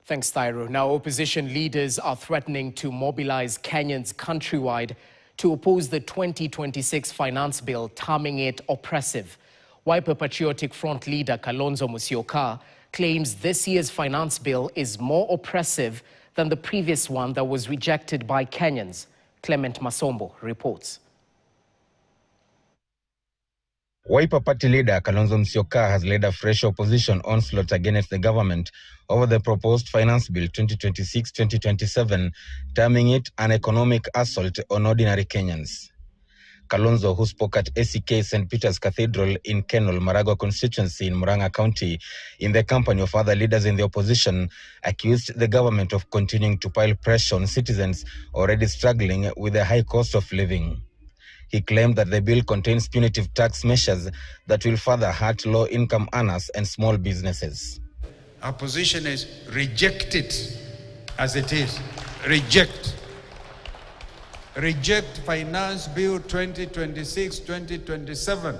Thanks, Thairo. Now, opposition leaders are threatening to mobilize Kenyans countrywide to oppose the 2026 finance bill, terming it oppressive. Wiper Patriotic Front leader Kalonzo Musyoka claims this year's finance bill is more oppressive than the previous one that was rejected by Kenyans. Clement Masombo reports. Wiper Party leader Kalonzo Musyoka has led a fresh opposition onslaught against the government over the proposed Finance Bill 2026-2027, terming it an economic assault on ordinary Kenyans. Kalonzo, who spoke at ACK St. Peter's Cathedral in Kenol, Maragua constituency in Murang'a County, in the company of other leaders in the opposition, accused the government of continuing to pile pressure on citizens already struggling with the high cost of living. He claimed that the bill contains punitive tax measures that will further hurt low-income earners and small businesses. Our position is reject it as it is. Reject. Reject Finance Bill 2026-2027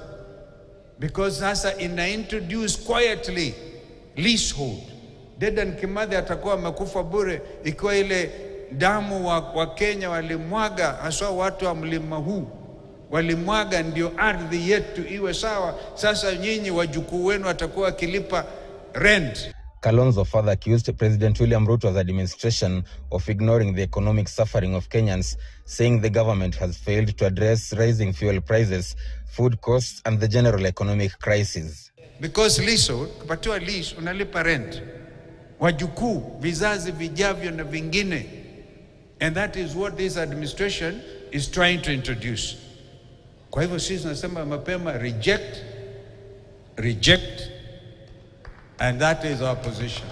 because sasa introduce quietly leasehold. Dedan Kimathi atakuwa amekufa bure ikiwa ile damu wa Kenya walimwaga, haswa watu wa mlima huu walimwaga ndio ardhi yetu iwe sawa. Sasa nyinyi wajukuu wenu watakuwa wakilipa rent. Kalonzo further accused President William Ruto's administration of ignoring the economic suffering of Kenyans, saying the government has failed to address rising fuel prices, food costs, and the general economic crisis. Because leasehold, kupatiwa lease, unalipa rent. Wajukuu, vizazi vijavyo na vingine. And that is what this administration is trying to introduce. Kwa hivyo sisi tunasema mapema reject, and that is our position.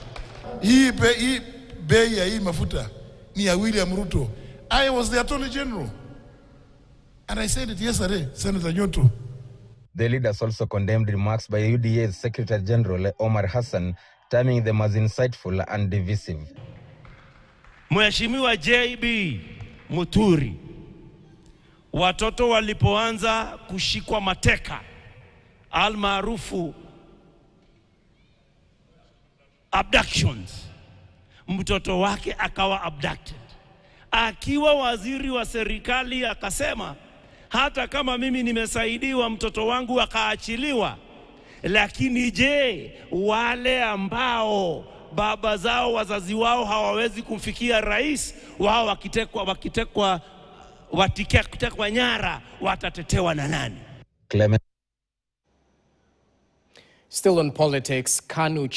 Hii bei ya hii mafuta ni ya William Ruto. I was the Attorney General, and I said it yesterday, Senator Nyoto. The leaders also condemned remarks by UDA's Secretary General Omar Hassan, terming them as insightful and divisive. Mheshimiwa JB Muturi, watoto walipoanza kushikwa mateka almaarufu abductions, mtoto wake akawa abducted. Akiwa waziri wa serikali akasema hata kama mimi nimesaidiwa mtoto wangu akaachiliwa, lakini je, wale ambao baba zao wazazi wao hawawezi kumfikia rais, wao wakitekwa nyara watatetewa na nani? Still on politics, KANU